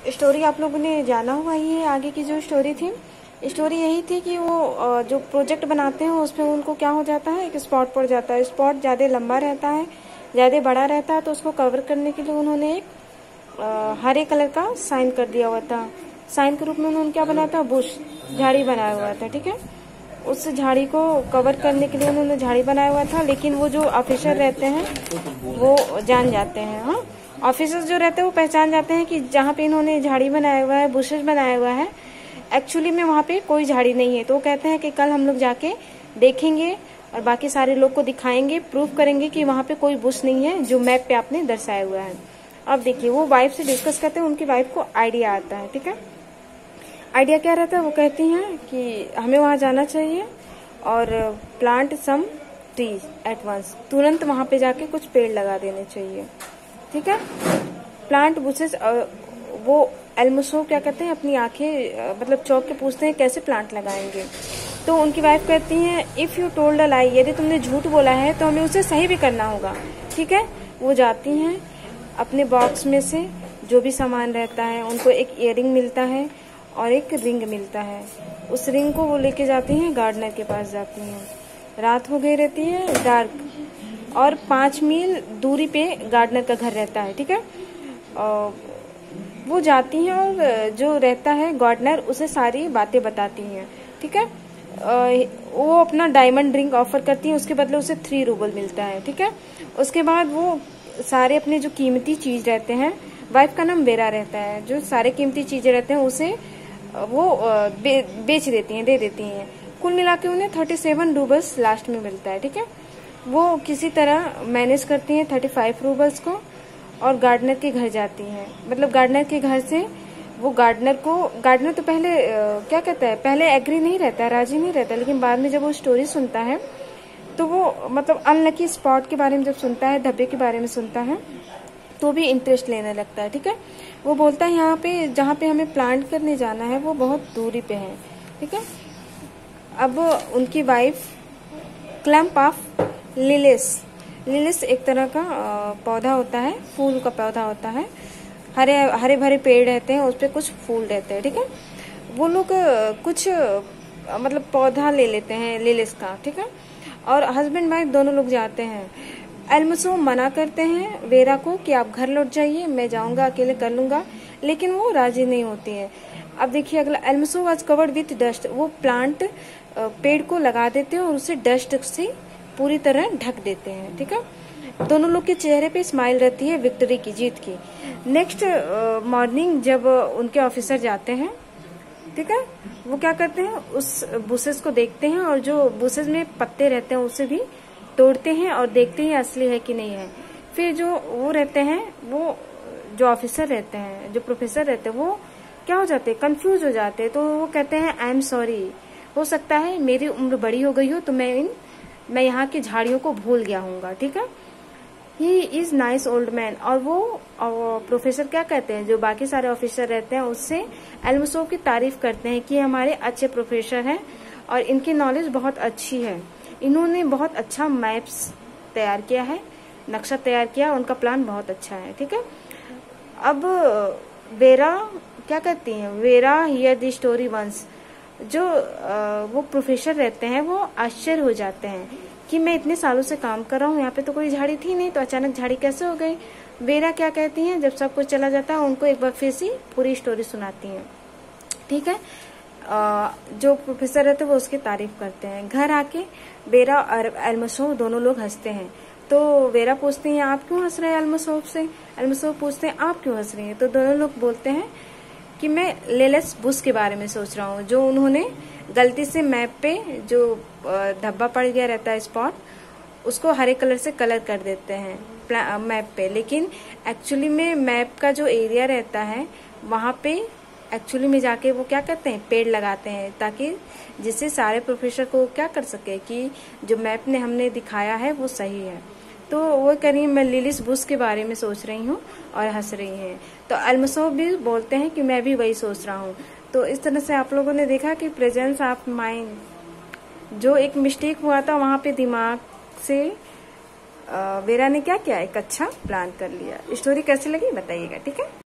Story आप लोगों ने जाना हुआ ही है। आगे की जो स्टोरी थी, स्टोरी यही थी कि वो जो प्रोजेक्ट बनाते हैं उसमें उनको क्या हो जाता है, एक स्पॉट पड़ जाता है। स्पॉट ज़्यादा लंबा रहता है, ज़्यादा बड़ा रहता है, तो उसको कवर करने के लिए उन्होंने एक हरे कलर का साइन कर दिया हुआ था। साइन के रूप में उन्होंने क्या बनाया था, बुश, झाड़ी बनाया हुआ था। ठीक है, उस झाड़ी को कवर करने के लिए उन्होंने झाड़ी बनाया हुआ था। लेकिन वो जो ऑफिसर रहते हैं वो जान जाते हैं, हाँ, ऑफिसर्स जो रहते हैं वो पहचान जाते हैं कि जहाँ पे इन्होंने झाड़ी बनाया हुआ है, बुशेस बनाया हुआ है, एक्चुअली में वहाँ पे कोई झाड़ी नहीं है। तो वो कहते हैं कि कल हम लोग जाके देखेंगे और बाकी सारे लोग को दिखाएंगे, प्रूव करेंगे कि वहाँ पे कोई बुश नहीं है जो मैप पे आपने दर्शाया हुआ है। अब देखिए, वो वाइफ से डिस्कस करते हैं, उनकी वाइफ को आइडिया आता है। ठीक है, आइडिया क्या रहता है, वो कहती हैं कि हमें वहाँ जाना चाहिए और plant some trees at once, तुरंत वहाँ पे जाके कुछ पेड़ लगा देने चाहिए। ठीक है, प्लांट बुशेस, वो एल्मोसो क्या कहते हैं, अपनी आंखें मतलब चौक के पूछते हैं कैसे प्लांट लगाएंगे। तो उनकी वाइफ कहती हैं, इफ यू टोल्ड अ लाई, यदि तुमने झूठ बोला है तो हमें उसे सही भी करना होगा। ठीक है, वो जाती हैं, अपने बॉक्स में से जो भी सामान रहता है, उनको एक इयररिंग मिलता है और एक रिंग मिलता है। उस रिंग को वो लेके जाती हैं, गार्डनर के पास जाती हैं। रात हो गई रहती है, डार्क, और 5 मील दूरी पे गार्डनर का घर रहता है। ठीक है, वो जाती हैं और जो रहता है गार्डनर उसे सारी बातें बताती हैं। ठीक है, वो अपना डायमंड रिंग ऑफर करती हैं, उसके बदले उसे 3 रूबल मिलता है। ठीक है, उसके बाद वो सारे अपने जो कीमती चीज रहते हैं, वाइफ का नाम वेरा रहता है, जो सारे कीमती चीजें रहते हैं उसे वो बेच देती हैं, दे देती हैं। कुल मिला के उन्हें 37 रूबल्स लास्ट में मिलता है। ठीक है, वो किसी तरह मैनेज करती हैं 35 रूबल्स को और गार्डनर के घर जाती हैं। मतलब गार्डनर के घर से वो गार्डनर तो पहले क्या कहता है, पहले एग्री नहीं रहता है, राजी नहीं रहता, लेकिन बाद में जब वो स्टोरी सुनता है तो वो मतलब अनलकी स्पॉट के बारे में जब सुनता है, धब्बे के बारे में सुनता है, तो भी इंटरेस्ट लेने लगता है। ठीक है, वो बोलता है यहाँ पे जहाँ पे हमें प्लांट करने जाना है वो बहुत दूरी पे है। ठीक है, अब उनकी वाइफ क्लैम्प ऑफ लिलिस एक तरह का पौधा होता है, फूल का पौधा होता है, हरे भरे पेड़ रहते हैं, उस पर कुछ फूल रहते हैं। ठीक है, वो लोग कुछ मतलब पौधा ले लेते हैं लिलिस का। ठीक है, और हस्बैंड वाइफ दोनों लोग जाते हैं। एल्मोसो मना करते हैं वेरा को कि आप घर लौट जाइए, मैं जाऊंगा, अकेले कर लूंगा, लेकिन वो राजी नहीं होती है। अब देखिए अगला, एल्मोसो वाज कवर्ड विथ डस्ट, वो प्लांट पेड़ को लगा देते हैं और उसे डस्ट से पूरी तरह ढक देते हैं। ठीक है, दोनों लोग के चेहरे पे स्माइल रहती है विक्ट्री की, जीत की। नेक्स्ट मॉर्निंग जब उनके ऑफिसर जाते हैं, ठीक है, वो क्या करते हैं, उस बुशेस को देखते हैं और जो बुशेस में पत्ते रहते हैं उसे भी तोड़ते हैं और देखते हैं असली है कि नहीं है। फिर जो वो रहते हैं, वो जो ऑफिसर रहते हैं, जो प्रोफेसर रहते हैं, वो क्या हो जाते हैं, कंफ्यूज हो जाते हैं। तो वो कहते हैं आई एम सॉरी, हो सकता है मेरी उम्र बड़ी हो गई हो तो मैं यहाँ की झाड़ियों को भूल गया हूँगा। ठीक है, he is nice old man. और वो प्रोफेसर क्या कहते हैं, जो बाकी सारे ऑफिसर रहते हैं उससे एल्मोसो की तारीफ करते हैं कि हमारे अच्छे प्रोफेसर हैं और इनकी नॉलेज बहुत अच्छी है, इन्होंने बहुत अच्छा मैप्स तैयार किया है, नक्शा तैयार किया, उनका प्लान बहुत अच्छा है। ठीक है, अब वेरा क्या कहती हैं, Vera hear the story once, जो वो प्रोफेसर रहते हैं वो आश्चर्य हो जाते हैं कि मैं इतने सालों से काम कर रहा हूँ, यहाँ पे तो कोई झाड़ी थी नहीं, तो अचानक झाड़ी कैसे हो गई। वेरा क्या कहती हैं, जब सब कुछ चला जाता है उनको एक बार फिर से पूरी स्टोरी सुनाती हैं। ठीक है, जो प्रोफेसर रहते हैं वो उसकी तारीफ करते हैं। घर आके वेरा और एल्मोसो दोनों लोग हंसते हैं। तो वेरा पूछती है आप क्यों हंस रहे हैं एल्मोसो से, एल्मोसो पूछते हैं आप क्यों हंस रही हैं। तो दोनों लोग बोलते हैं कि मैं लिलिस बुश के बारे में सोच रहा हूँ, जो उन्होंने गलती से मैप पे जो धब्बा पड़ गया रहता है स्पॉट, उसको हरे कलर से कलर कर देते हैं मैप पे, लेकिन एक्चुअली में मैप का जो एरिया रहता है वहाँ पे एक्चुअली में जाके वो क्या करते हैं, पेड़ लगाते हैं, ताकि जिससे सारे प्रोफेसर को क्या कर सके कि जो मैप ने हमने दिखाया है वो सही है। तो वो कह रही है मैं लिलिस बुश के बारे में सोच रही हूँ और हंस रही हैं। तो एल्मोसो भी बोलते हैं कि मैं भी वही सोच रहा हूँ। तो इस तरह से आप लोगों ने देखा कि प्रेजेंस ऑफ माइंड, जो एक मिस्टेक हुआ था वहां पे दिमाग से वेरा ने क्या किया, एक अच्छा प्लान कर लिया। स्टोरी कैसी लगी बताइएगा, ठीक है।